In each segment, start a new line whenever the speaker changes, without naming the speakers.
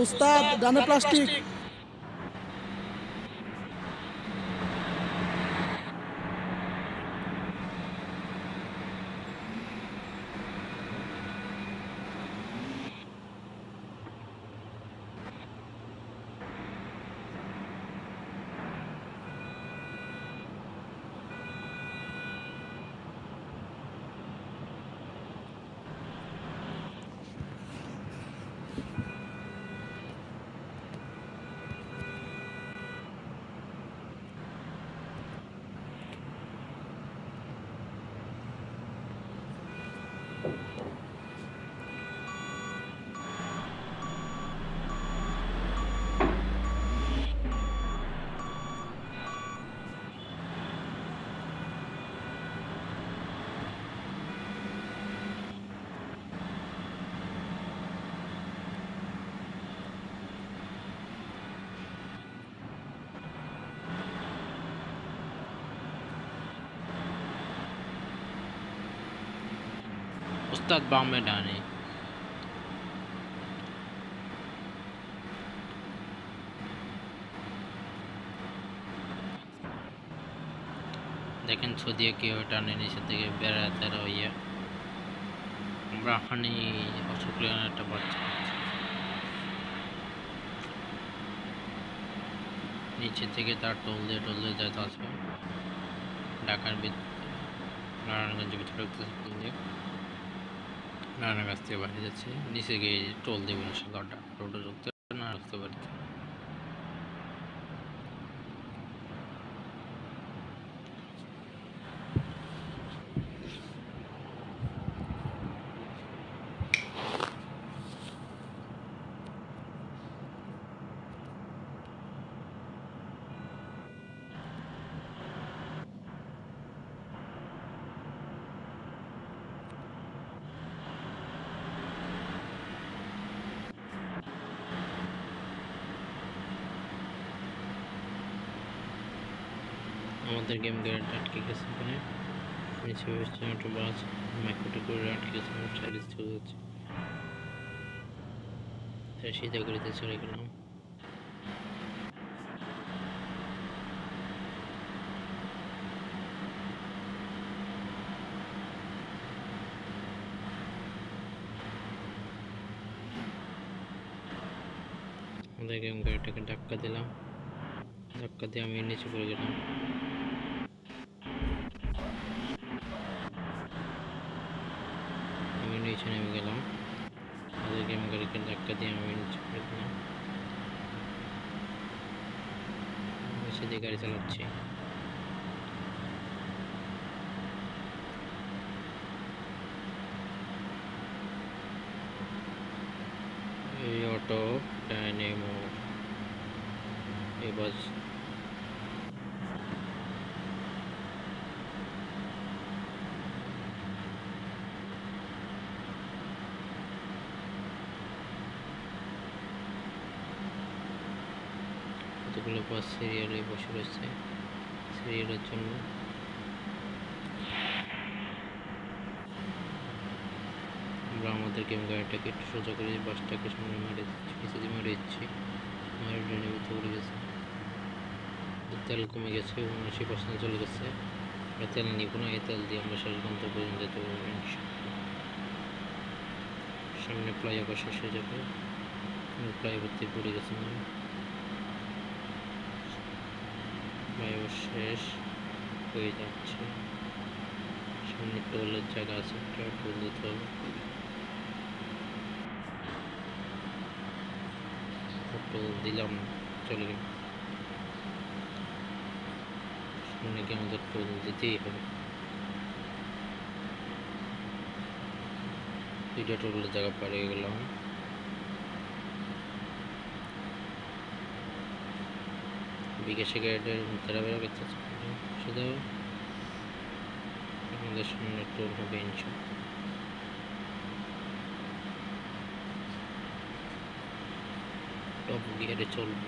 উস্তাদ ডানে প্লাস্টিক।
उस्ताद बाम में डाने देखें सऊदी की टाने नीचे दिखे बेराते रहिए ब्राह्मणी शुक्रिया टबाच नीचे থেকে তার টোল দিয়ে যাইতে আসবে ঢাকার নারায়ণগঞ্জের ভিতরে ঢুকতেছে নারায়ণগঞ্জ থেকে বাইরে যাচ্ছে নিচে গিয়ে টোল দেবে ইনশাআল্লাহ টোটো ঢুকতে না ঢুকতে পারতে আমাদের গেম গ্যারেন্টি আটকে গেছে এখানে নিচে একটা বাস মাইক্রোটা করে আটকে গেছে চাইলে চলে যাচ্ছে তাই সিধা করিতে চলে গেলাম আমাদের গেম গাড়িটাকে ধাক্কা দিলাম ধাক্কা দিয়ে আমি নিচে পড়ে গেলাম আমি নিচে নেমে গেলাম আমাদের গেম গাড়িকে ধাক্কা দিয়ে আমি নিচে পড়ে গেলাম নিচে দিয়ে গাড়ি চালাচ্ছি এই অটো ডাইনামো এই বাস কতগুলো বাস সিরিয়ালে বসে রয়েছে সিরিয়ালের জন্য আমরা আমাদের গেম গাড়িটাকে একটু সোজা করে বাসটাকে সামনে মারে দিচ্ছি নিচে দিয়ে মারে দিচ্ছি মারে ড্রেনের ভিতরে উড়ে গেছে তেল কমে গেছে 79% চলে গেছে আমরা তেল নিব না এই তেল দিয়ে আমরা শেষ গন্তব্য পর্যন্ত যেতে পারবো সামনে ফ্লাইওভার শেষ হয়ে যাবে ফ্লাইওভার থেকে পড়ে গেছে ফ্লাইওভার শেষ হয়ে যাচ্ছে সামনে টোলের জায়গা আছে টোল দিতে হবে টোল দিলাম চলে গেল সামনে গিয়ে আমাদের টোল দিতেই হবে দুইটা টোলের জায়গা পার হয়ে গেলাম বিকাশে গাড়িটার তেরাবেরা করতেছে শুধু আমাদের সামনে টোল হবে ইনশাআল্লাহ টপ গিয়ারে চলবে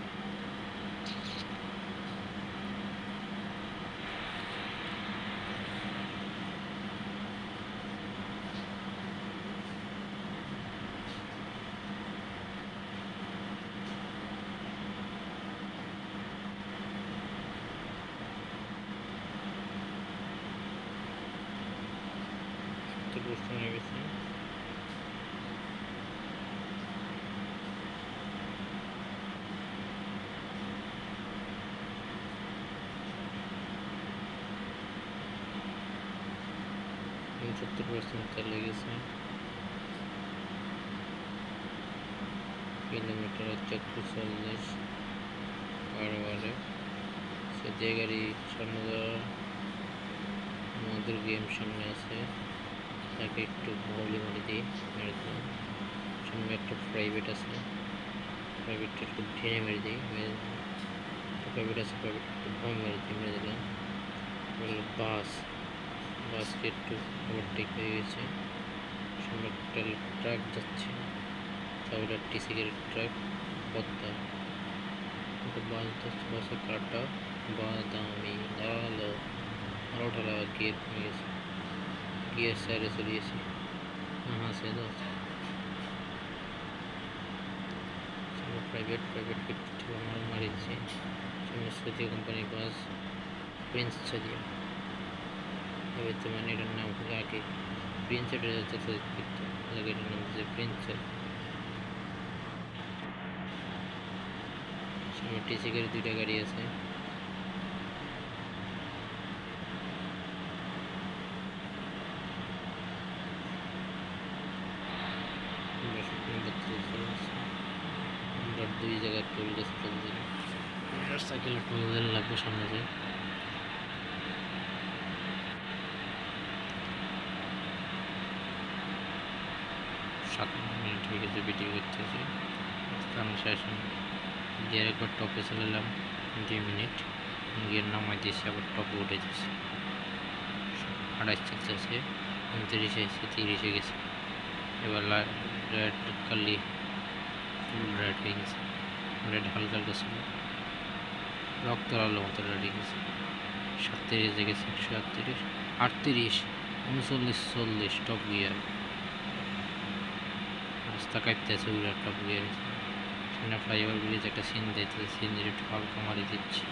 ক্ষতিগ্রস্ত হয়ে গেছে। চলে গেছে। কিলোমিটার হচ্ছে 140 বারে সে গাড়ি সামনে যাওয়া। আমাদের গেম সামনে আছে, তাকে একটু বলি মারি দিয়ে মেরে দিলাম। সামনে একটা প্রাইভেট আছে, প্রাইভেটটা একটু ঢেনে মেরে দিই, প্রাইভেট আছে, প্রাইভেট একটু বম মেরে দিই, মেরে দিলাম। বাসকে একটু ওভারটেক হয়ে গেছে। সামনে একটা ট্রাক যাচ্ছে, তাহলে টিসিকের ট্রাক পদ্মা। বাসের কারটা বাদামি লাল আরো ঢালা গিয়ার কমে গেছে, গিয়ার সাইডে চলে গেছে। হ্যাঁ সে তো প্রাইভেট আমার মারিয়েছে। সৌদিয়া কোম্পানির বাস প্রিন্স সাজিয়া, বর্তমানে এটার নাম আগে প্রিন্স, এটা যাচ্ছে এটার নাম হচ্ছে প্রিন্স। সামনে টিসিকের দুইটা গাড়ি আছে। আমরা দুই জায়গায় টোল গেছে চলছে, সাইকেলে টোল দিলে লাগবে সামনে যে। সাত মিনিট হয়ে গেছে ভিডিও করতেছি, আমি শেষ গিয়ার একবার টপে চলে এলাম 2 মিনিট, গিয়ার নামাই দিয়েছি, আবার টপে উঠে যাচ্ছে। 28 চলতেছে, 29 এসে 30 গেছে। এবার রেড কালি ফুল রেড হয়ে গেছে, রেড হালকা হালকা ছিল, রক্ত লালো মতো রেড হয়ে গেছে। 37 গেছে, 138, 38, 39, 40 টপ গিয়ার। রাস্তা কাটতেছে পুরো টপ গিয়ার। সামনে ফ্লাইওভার ব্রিজ একটা সিন দিতে, সিনের একটু হালকা মারি দিচ্ছি,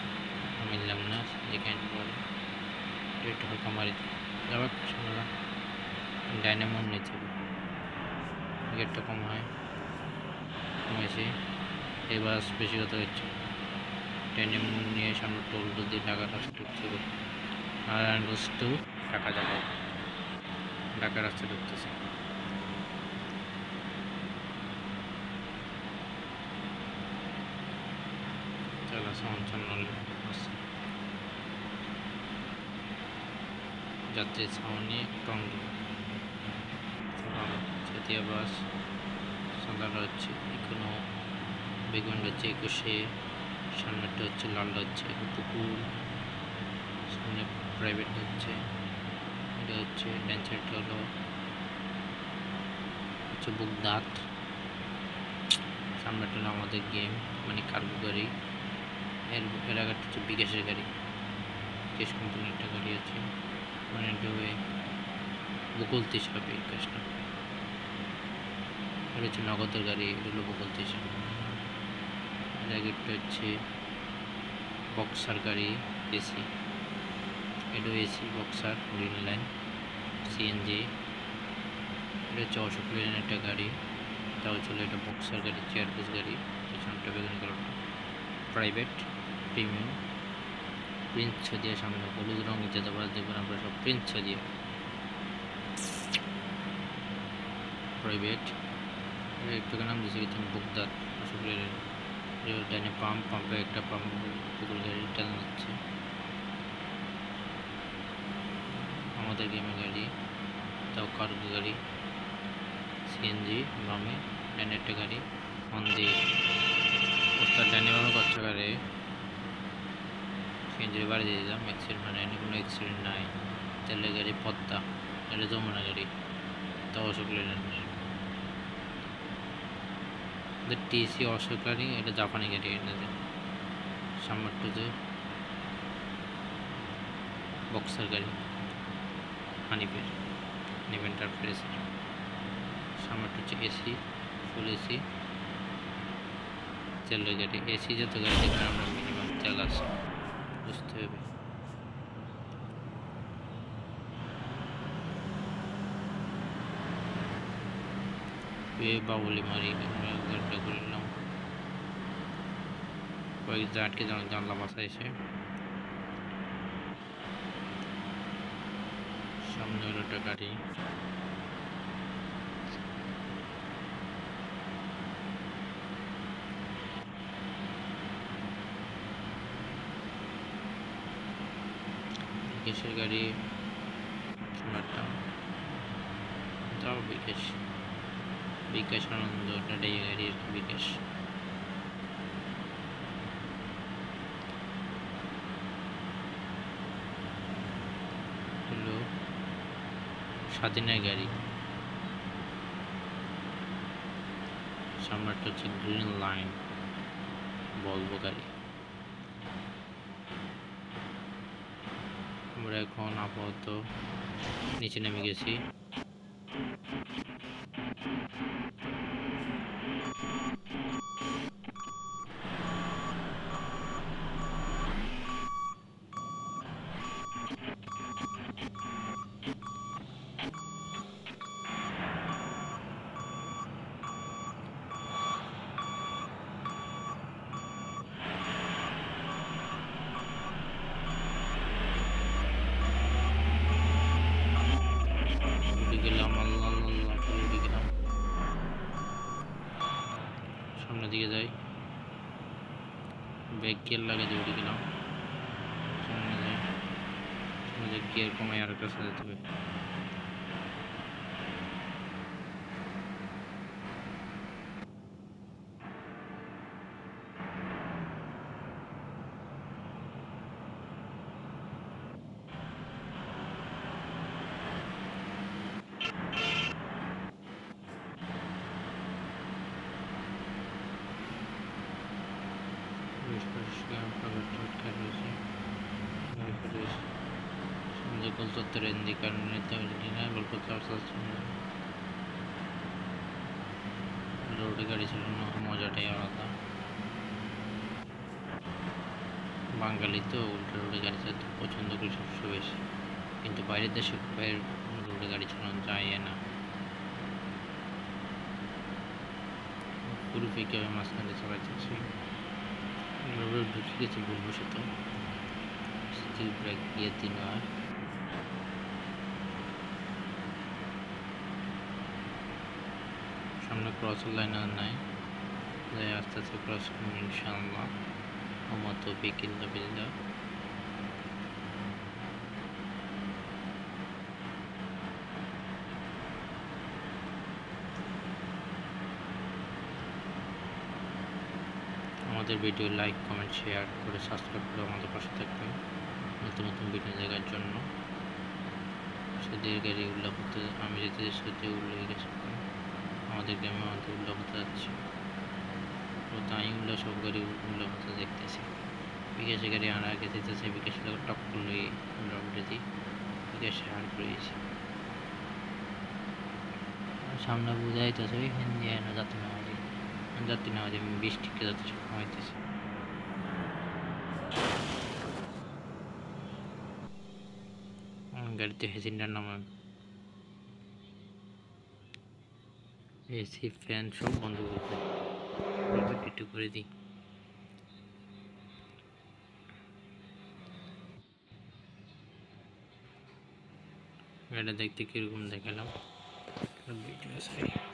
মিললাম না সেকেন্ড পরে একটু হালকা মারি যাবার সামনে ডাইনামো নিতে হবে, গিয়ারটা কম হয়, কমেছে। এবার বেশি কথা হচ্ছে, ডাইনামো নিয়ে সামনে টোল দিয়ে ঢাকা রাস্তা ঢুকতে হবে। আর বস্তু ঢাকা যাবো, ঢাকা রাস্তা ঢুকতেছে। যাত্রী ছাউনি টঙ্গী জাতীয় বাস সাদাটা হচ্ছে এখনো, বেগুনটা হচ্ছে 21, সামনেটা হচ্ছে লালটা হচ্ছে পুকুর, সামনে প্রাইভেট হচ্ছে, এটা হচ্ছে ড্যান্সারটা হলো হচ্ছে বুকদাত। সামনেটা হলো আমাদের গেম মানে কার্গো গাড়ি, এর আগারটা হচ্ছে বিকাশের গাড়ি, বিকাশ কোম্পানির একটা গাড়ি আছে, মানে বকুলতি সাপে কাজটা। এটা হচ্ছে নগদের গাড়ি, এটা হলো বকুলতি সাপ। এর আগেরটা হচ্ছে বক্সার গাড়ি এসি, এটা AC boxer green line CNG. এটা হচ্ছে অশোক লেনের একটা গাড়ি, তাও চলে এটা বক্সার গাড়ি, চেয়ারপিস গাড়ি, পেছনটা বেগুনি কালার প্রাইভেট প্রিমিয়াম। প্রিন্স ছদিয়া সামনে হলুদ রঙ যেতে পারে, দেখবেন আমরা সব প্রিন্স ছদিয়া প্রাইভেট। একটু নাম দিয়েছি কিন্তু বুকদার অশোক লেনের। ডাইনে পাম্পে একটা পাম্প পুকুর গাড়ি টান যাচ্ছে, আমাদের গেমের গাড়ি, তাও কার্গো গাড়ি সিএনজি। বামে ডাইনে একটা গাড়ি মন্দির, ওস্তাদ ডাইনে বামে কচ্ছা গাড়ি সিএনজির বাড়ি দিয়ে দিলাম। অ্যাক্সিডেন্ট মানে কোনো অ্যাক্সিডেন্ট নাই। তেলের গাড়ি পদ্মা, এটা যমুনা গাড়ি, তাও অশোক লেনের। টিসি অশোক গাড়ি, এটা জাপানি গাড়ি। এটা সামনেটা যে বক্সার গাড়ি হানিফের এন্টারপ্রাইজের। সামনেটা হচ্ছে এসি ফুল এসি তেলের গাড়ি। এসি যত গাড়ি দেখবেন আমরা মিনিমাম তেল আছে বুঝতে হবে। বাউলি মারি গাড়িটা করে নিলাম। কয়েক আটকে জানলা বাসা এসে সামনে হলো একটা গাড়ি। বিকাশের গাড়ি যাও বিকাশ আনন্দ টাটাই গাড়ি আর কি বিকাশ। হলো স্বাধীনের গাড়ি। সামনেটা হচ্ছে গ্রিন লাইন বলবো গাড়ি। আমরা এখন আপাতত নিচে নেমে গেছি। সামনের দিকে যাই, ব্রেক গিয়ার লাগে দিয়ে উঠে গেলাম। সামনে যাই, সামনে গিয়ার কমাই আর একটা সাজাতে হবে। কলকাতার ইন্ডিকার নিতে রোডে গাড়ি চালানোর মজাটাই আলাদা। বাঙালি তো উল্টো রোডে গাড়ি চালাতে পছন্দ করি সবচেয়ে বেশি, কিন্তু বাইরের দেশে বাইরের রোডে গাড়ি চালানো যায় না। পুরো ফিকে আমি মাঝখানে চালাইতেছি, রোডে ঢুকে গেছি ভুলবশত। স্টিল ব্রেক দিয়ে দিন আর সামনে ক্রস লাইন আর নাই, যাই আস্তে আস্তে ক্রস করুন ইনশাআল্লাহ। আমার তৌফিক ইল্লা বিল্লাহ। আমাদের ভিডিও লাইক কমেন্ট শেয়ার করে সাবস্ক্রাইব করে আমাদের পাশে থাকবেন নতুন নতুন ভিডিও দেখার জন্য। সৌদির গাড়ি উল্লাহ হতে আমি যেতে সৌদি উল্লেখ গেছি, আমাদের গ্রামে আমাদের উল্লাহ হতে যাচ্ছে, তো তাই উল্লাহ সব গাড়ি উল্লাহ হতে দেখতেছি। বিকাশে গাড়ি আর আগে দিতেছে, বিকাশের লোক টপ করলে উল্লাহ উঠে দিই, বিকাশে হার করে গেছি। সামনে বুঝাইতেছে হিন্দি না যাত্রী নেওয়া আমি 20 টিকে যাত্রী সক্ষম হইতেছে। গাড়িতে হেসিনটার নাম এসি ফ্যান সব বন্ধ করতে একটু করে দিই। গাড়িটা দেখতে কিরকম দেখালাম ভিডিও।